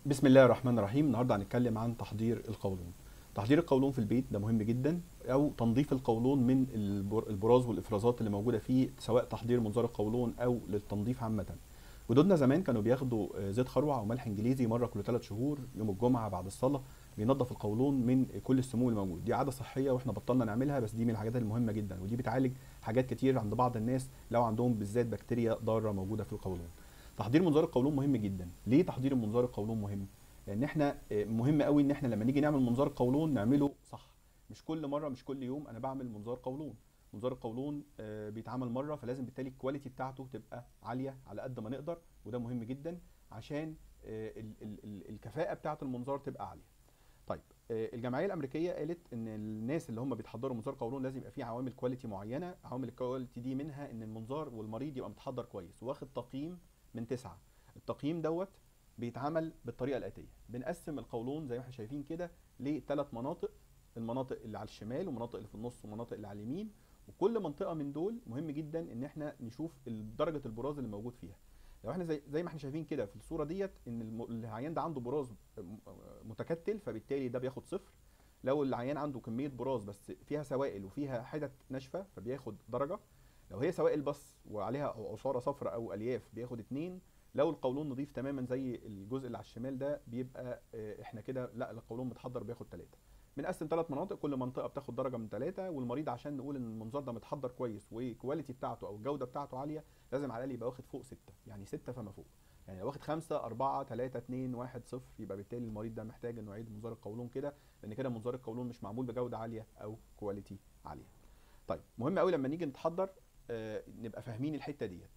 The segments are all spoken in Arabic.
بسم الله الرحمن الرحيم. النهارده هنتكلم عن تحضير القولون. تحضير القولون في البيت ده مهم جدا، او تنظيف القولون من البراز والافرازات اللي موجوده فيه، سواء تحضير منظار القولون او للتنظيف عامه. جدودنا زمان كانوا بياخدوا زيت خروع او ملح انجليزي مره كل 3 شهور يوم الجمعه بعد الصلاه، بينظف القولون من كل السموم اللي موجود. دي عاده صحيه واحنا بطلنا نعملها، بس دي من الحاجات المهمه جدا، ودي بتعالج حاجات كتير عند بعض الناس لو عندهم بالذات بكتيريا ضاره موجوده في القولون. تحضير منظار القولون مهم جدا. ليه تحضير منظار القولون مهم؟ لان احنا مهم قوي ان احنا لما نيجي نعمل منظار قولون نعمله صح. مش كل مره، مش كل يوم انا بعمل منظار قولون. منظار القولون بيتعمل مره، فلازم بالتالي الكواليتي بتاعته تبقى عاليه على قد ما نقدر، وده مهم جدا عشان الكفاءه بتاعه المنظار تبقى عاليه. طيب، الجمعيه الامريكيه قالت ان الناس اللي هم بيتحضروا منظار قولون لازم يبقى فيه عوامل كواليتي معينه. عوامل الكواليتي دي منها ان المنظار والمريض يبقى متحضر كويس واخد تقييم من 9. التقييم دوت بيتعمل بالطريقه الاتيه: بنقسم القولون زي ما احنا شايفين كده لثلاث مناطق. المناطق اللي على الشمال، ومناطق اللي في النص، ومناطق اللي على اليمين. وكل منطقه من دول مهم جدا ان احنا نشوف درجه البراز اللي موجود فيها. لو احنا زي ما احنا شايفين كده في الصوره ديت، ان العيان ده عنده براز متكتل، فبالتالي ده بياخد صفر. لو العيان عنده كميه براز بس فيها سوائل وفيها حتت ناشفه فبياخد درجه. لو هي سوائل بس وعليها عصاره صفراء او الياف بياخد 2. لو القولون نظيف تماما زي الجزء اللي على الشمال ده بيبقى احنا كده لا، القولون متحضر بياخد 3. بنقسم 3 مناطق، كل منطقه بتاخد درجه من 3. والمريض عشان نقول ان المنظار ده متحضر كويس والكواليتي بتاعته او الجوده بتاعته عاليه، لازم على الاقل يبقى واخد فوق 6، يعني 6 فما فوق. يعني لو واخد 5 4 3 2 1 0، يبقى بالتالي المريض ده محتاج انه يعيد منظار القولون كده، لان كده منظار القولون مش معمول بجوده عاليه او كواليتي عاليه. طيب، مهم قوي لما نيجي نتحضر نبقى فاهمين الحته ديت.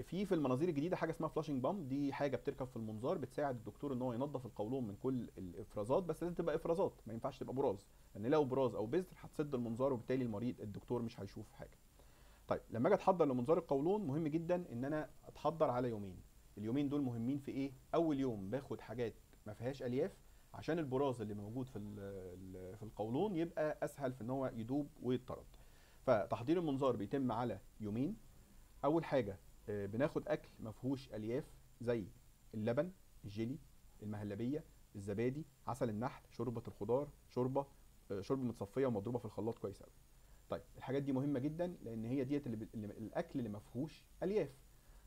في المناظير الجديده حاجه اسمها فلاشنج بامب. دي حاجه بتركب في المنظار بتساعد الدكتور ان هو ينظف القولون من كل الافرازات، بس لازم تبقى افرازات، ما ينفعش تبقى براز، لان لو براز او بذر هتسد المنظار، وبالتالي المريض الدكتور مش هيشوف حاجه. طيب، لما اجي اتحضر لمنظار القولون مهم جدا ان انا اتحضر على يومين. اليومين دول مهمين في ايه؟ اول يوم باخد حاجات ما فيهاش الياف، عشان البراز اللي موجود في القولون يبقى اسهل في ان هو يدوب ويتطرد. فتحضير المنظار بيتم على يومين. اول حاجه بناخد اكل ما فيهوش الياف، زي اللبن، الجيلي، المهلبيه، الزبادي، عسل النحل، شوربه الخضار، شوربه متصفيه ومضروبه في الخلاط كويس قوي. طيب، الحاجات دي مهمه جدا لان هي ديت الاكل اللي ما فيهوش الياف.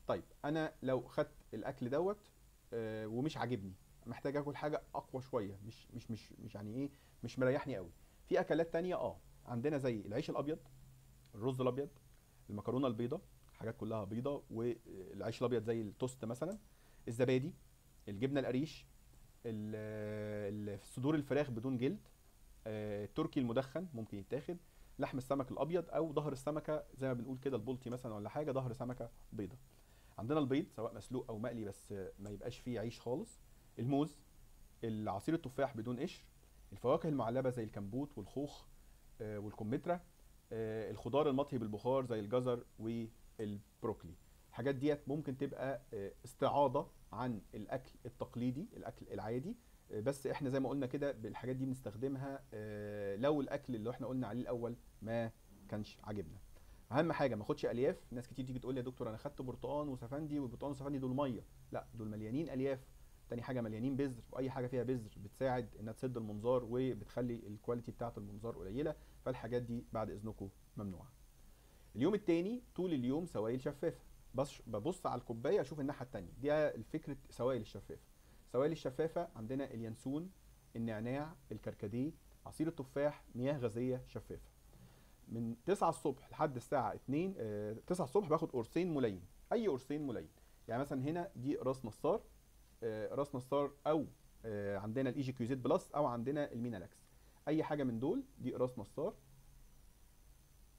طيب، انا لو خدت الاكل دوت ومش عاجبني، محتاج اكل حاجه اقوى شويه، مش يعني ايه، مش مريحني قوي. في اكلات تانية عندنا زي العيش الابيض، الرز الابيض، المكرونه البيضاء، حاجات كلها بيضاء، والعيش الابيض زي التوست مثلا، الزبادي، الجبنه القريش، صدور الفراخ بدون جلد، التركي المدخن ممكن يتاخد، لحم السمك الابيض، او ظهر السمكه زي ما بنقول كده البلطي مثلا، ولا حاجه ظهر سمكه بيضه. عندنا البيض سواء مسلوق او مقلي، بس ما يبقاش فيه عيش خالص. الموز، العصير التفاح بدون قشر، الفواكه المعلبه زي الكمبوت والخوخ والكمثرى، الخضار المطهي بالبخار زي الجزر والبروكلي. الحاجات ديت ممكن تبقى استعاضه عن الاكل التقليدي، الاكل العادي. بس احنا زي ما قلنا كده بالحاجات دي بنستخدمها لو الاكل اللي احنا قلنا عليه الاول ما كانش عاجبنا. اهم حاجه ما اخدش الياف. ناس كتير تيجي تقول لي يا دكتور انا خدت برتقان وسفندي، والبرتقان والسفندي دول ميه. لا، دول مليانين الياف. تاني حاجه مليانين بذر، واي حاجه فيها بذر بتساعد انها تسد المنظار وبتخلي الكواليتي بتاعه المنظار قليله، فالحاجات دي بعد اذنكم ممنوعه. اليوم التاني طول اليوم سوائل شفافه. بس ببص على الكوبايه اشوف الناحيه التانيه، دي الفكره سوائل الشفافه. سوائل الشفافه عندنا اليانسون، النعناع، الكركديه، عصير التفاح، مياه غازيه شفافه. من 9 الصبح لحد الساعه 2، 9 الصبح باخد قرصين ملين، اي قرصين ملين. يعني مثلا هنا دي راس نصار، راس نصار، او عندنا الاي جي كيو زد بلس، او عندنا المينالاكس. اي حاجه من دول دي راس نصار.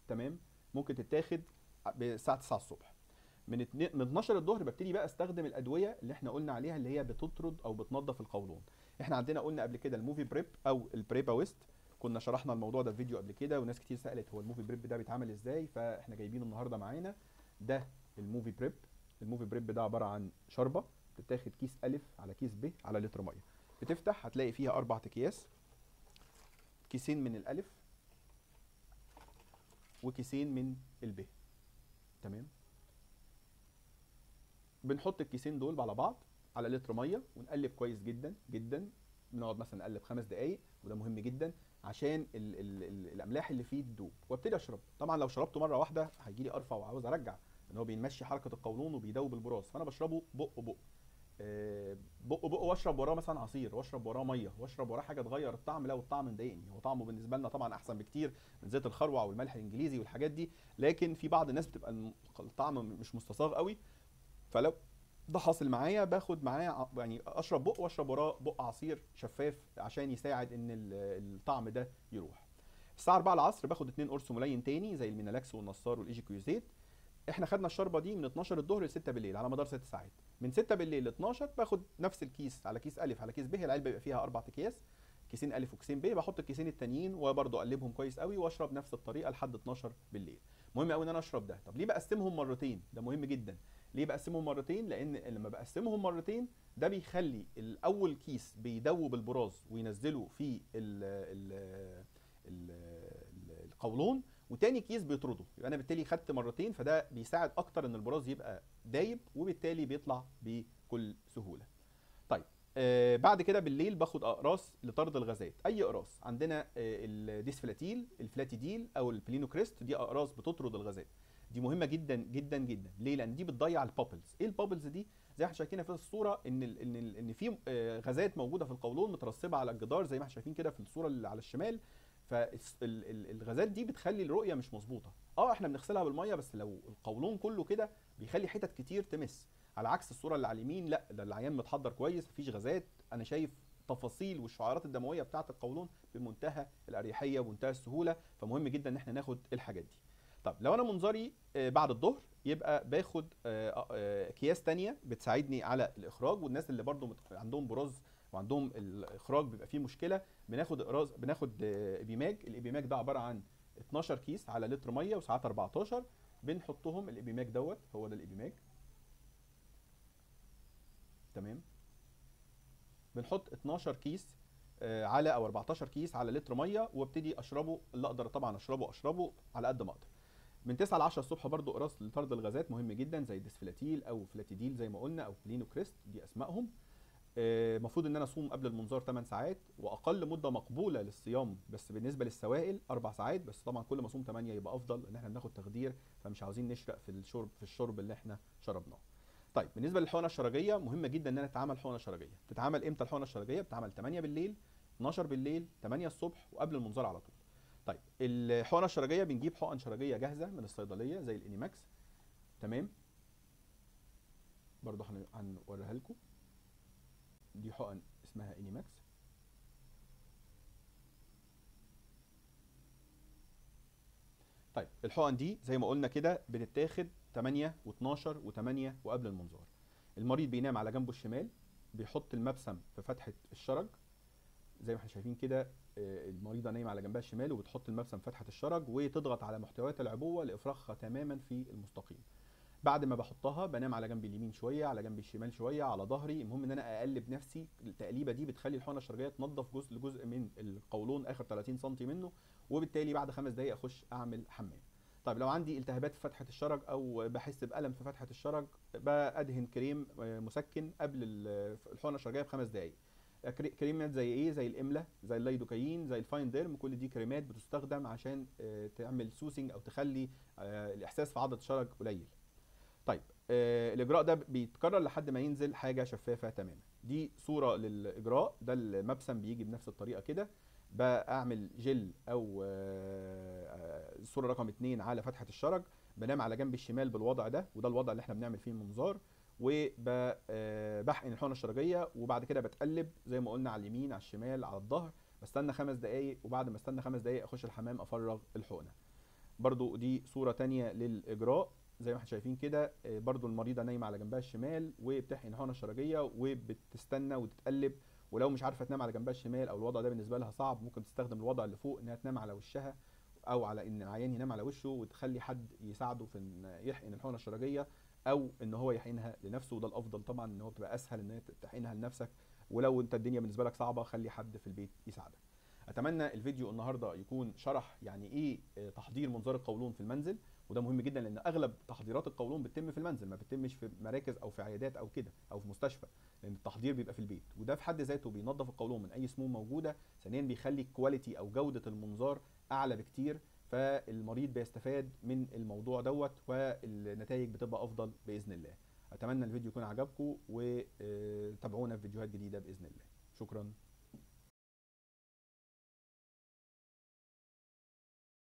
تمام. ممكن تتاخد الساعه 9 الصبح. من 12 الظهر ببتدي بقى استخدم الادويه اللي احنا قلنا عليها، اللي هي بتطرد او بتنظف القولون. احنا عندنا قلنا قبل كده الموفي بريب او البريبا ويست. كنا شرحنا الموضوع ده في فيديو قبل كده، وناس كتير سالت هو الموفي بريب ده بيتعمل ازاي، فاحنا جايبينه النهارده معانا. ده الموفي بريب. الموفي بريب ده عباره عن شوربه بتتاخد كيس الف على كيس ب على لتر ميه. بتفتح هتلاقي فيها 4 اكياس، كيسين من الالف وكيسين من الب. تمام. بنحط الكيسين دول على بعض، على لتر ميه ونقلب كويس جدا جدا. بنقعد مثلا نقلب 5 دقائق، وده مهم جدا عشان ال الاملاح اللي فيه تدوب، وابتدي اشرب. طبعا لو شربته مره واحده هيجي لي قرفه وعاوز ارجع، ان هو بيمشي حركه القولون وبيدوب البراز، فانا بشربه بق بق بق بق، واشرب وراه مثلا عصير، واشرب وراه ميه، واشرب وراه حاجه تغير الطعم لو الطعم مضايقني. هو طعمه بالنسبه لنا طبعا احسن بكتير من زيت الخروع والملح الانجليزي والحاجات دي، لكن في بعض الناس بتبقى الطعم مش مستصاغ قوي. فلو ده حاصل معايا باخد معاه يعني اشرب بق واشرب وراه بق عصير شفاف عشان يساعد ان الطعم ده يروح. الساعه 4 العصر باخد 2 قرص ملين تاني زي المينالاكس والنصار والايجيكوزيت. احنا خدنا الشربه دي من 12 الظهر ل 6 بالليل على مدار 6 ساعات. من 6 بالليل ل 12 باخد نفس الكيس، على كيس الف على كيس ب، العلبه بيبقى فيها 4 اكياس، كيسين الف وكيسين ب، بحط الكيسين التانيين وبرضه اقلبهم كويس قوي واشرب نفس الطريقه لحد 12 بالليل. مهم قوي ان انا اشرب ده. طب ليه بقسمهم مرتين؟ ده مهم جدا. ليه بقسمهم مرتين؟ لان لما بقسمهم مرتين ده بيخلي الاول كيس بيدوب البراز وينزله في القولون، وتاني كيس بيطرده، يبقى انا بالتالي خدت مرتين، فده بيساعد اكتر ان البراز يبقى دايب وبالتالي بيطلع بكل سهوله. طيب بعد كده بالليل باخد اقراص لطرد الغازات. اي اقراص عندنا الديسفلاتيل، الفلاتيديل او البلينوكريست، دي اقراص بتطرد الغازات. دي مهمه جدا جدا جدا. ليه؟ لان دي بتضيع البابلز. ايه البابلز دي؟ زي ما احنا شايفين في الصوره ان في غازات موجوده في القولون مترسبه على الجدار زي ما احنا شايفين كده في الصوره اللي على الشمال. فالغازات دي بتخلي الرؤيه مش مظبوطه. احنا بنغسلها بالميه، بس لو القولون كله كده بيخلي حتت كتير تمس، على عكس الصوره اللي على اليمين لا، ده العيان متحضر كويس، مفيش غازات، انا شايف تفاصيل والشعيرات الدمويه بتاعه القولون بمنتهى الاريحيه ومنتهى السهوله. فمهم جدا ان احنا ناخد الحاجات دي. طب لو انا منظري بعد الظهر، يبقى باخد اكياس تانية بتساعدني على الاخراج. والناس اللي برضو عندهم براز وعندهم الاخراج بيبقى فيه مشكله، بناخد ابيماج. الابيماج ده عباره عن 12 كيس على لتر ميه وساعات 14 بنحطهم. الابيماج دوت هو ده الابيماج، تمام. بنحط 12 كيس على او 14 كيس على لتر ميه، وابتدي اشربه اللي اقدر طبعا اشربه على قد ما اقدر. من 9 ل 10 الصبح برضو قراص لطرد الغازات مهم جدا زي ديسفلاتيل او فلاتيديل زي ما قلنا او بلينوكريست، دي اسمائهم. المفروض ان انا اصوم قبل المنظار 8 ساعات، واقل مده مقبوله للصيام بس بالنسبه للسوائل 4 ساعات، بس طبعا كل ما اصوم 8 يبقى افضل ان احنا بناخد تخدير، فمش عاوزين نشرق في الشرب اللي احنا شربناه. طيب بالنسبه للحقنه الشرجيه، مهمه جدا ان انا اتعامل حقنه شرجيه. بتتعمل امتى الحقنه الشرجيه؟ بتتعمل 8 بالليل، 12 بالليل، 8 الصبح، وقبل المنظار على طول. طيب الحقنه الشرجيه بنجيب حقن شرجيه جاهزه من الصيدليه زي الانيماكس، تمام. برضو هنوريها لكم. دي حقن اسمها انيماكس. طيب الحقن دي زي ما قلنا كده بتتاخد 8 و12 و8 وقبل المنظار. المريض بينام على جنبه الشمال، بيحط المبسم في فتحه الشرج زي ما احنا شايفين كده. المريضه نايمه على جنبها الشمال وبتحط المبسم في فتحه الشرج وتضغط على محتويات العبوه لافراغها تماما في المستقيم. بعد ما بحطها بنام على جنب اليمين شويه، على جنب الشمال شويه، على ظهري. المهم ان انا اقلب نفسي. التقليبه دي بتخلي الحقنه الشرجيه تنظف جزء من القولون، اخر 30 سم منه، وبالتالي بعد 5 دقائق اخش اعمل حمام. طيب لو عندي التهابات في فتحه الشرج او بحس بالم في فتحه الشرج، بادهن كريم مسكن قبل الحقنه الشرجيه ب5 دقائق. كريمات زي ايه؟ زي الاملا، زي اللايدوكاين، زي الفاين ديرم. كل دي كريمات بتستخدم عشان تعمل سوسنج او تخلي الاحساس في عضله الشرج قليل. طيب الاجراء ده بيتكرر لحد ما ينزل حاجه شفافه تماما. دي صوره للاجراء ده. المبسم بيجي بنفس الطريقه كده. بعمل جل او الصوره رقم 2 على فتحه الشرج، بنام على جنب الشمال بالوضع ده، وده الوضع اللي احنا بنعمل فيه المنظار، وبحقن الحقنه الشرجيه، وبعد كده بتقلب زي ما قلنا على اليمين على الشمال على الظهر. بستنى 5 دقائق، وبعد ما استنى 5 دقائق اخش الحمام افرغ الحقنه. برضو دي صورة تانية للإجراء زي ما احنا شايفين كده. برضو المريضة نايمة على جنبها الشمال وبتحقن الحقنة الشرجية وبتستنى وتتقلب. ولو مش عارفة تنام على جنبها الشمال او الوضع ده بالنسبة لها صعب، ممكن تستخدم الوضع اللي فوق، انها تنام على وشها او على ان العيان ينام على وشه، وتخلي حد يساعده في ان يحقن الحقنة الشرجية، او ان هو يحقنها لنفسه. وده الافضل طبعا، ان هو بتبقى اسهل ان تحقنها لنفسك. ولو انت الدنيا بالنسبة لك صعبة، خلي حد في البيت يساعدك. اتمنى الفيديو النهارده يكون شرح يعني ايه تحضير منظار القولون في المنزل، وده مهم جدا لان اغلب تحضيرات القولون بتتم في المنزل، ما بتتمش في مراكز او في عيادات او كده او في مستشفى، لان التحضير بيبقى في البيت، وده في حد ذاته بينظف القولون من اي سموم موجوده. ثانيا بيخلي الكواليتي او جوده المنظار اعلى بكتير، فالمريض بيستفاد من الموضوع دوت، والنتائج بتبقى افضل باذن الله. اتمنى الفيديو يكون عجبكم، وتابعونا في فيديوهات جديده باذن الله. شكرا.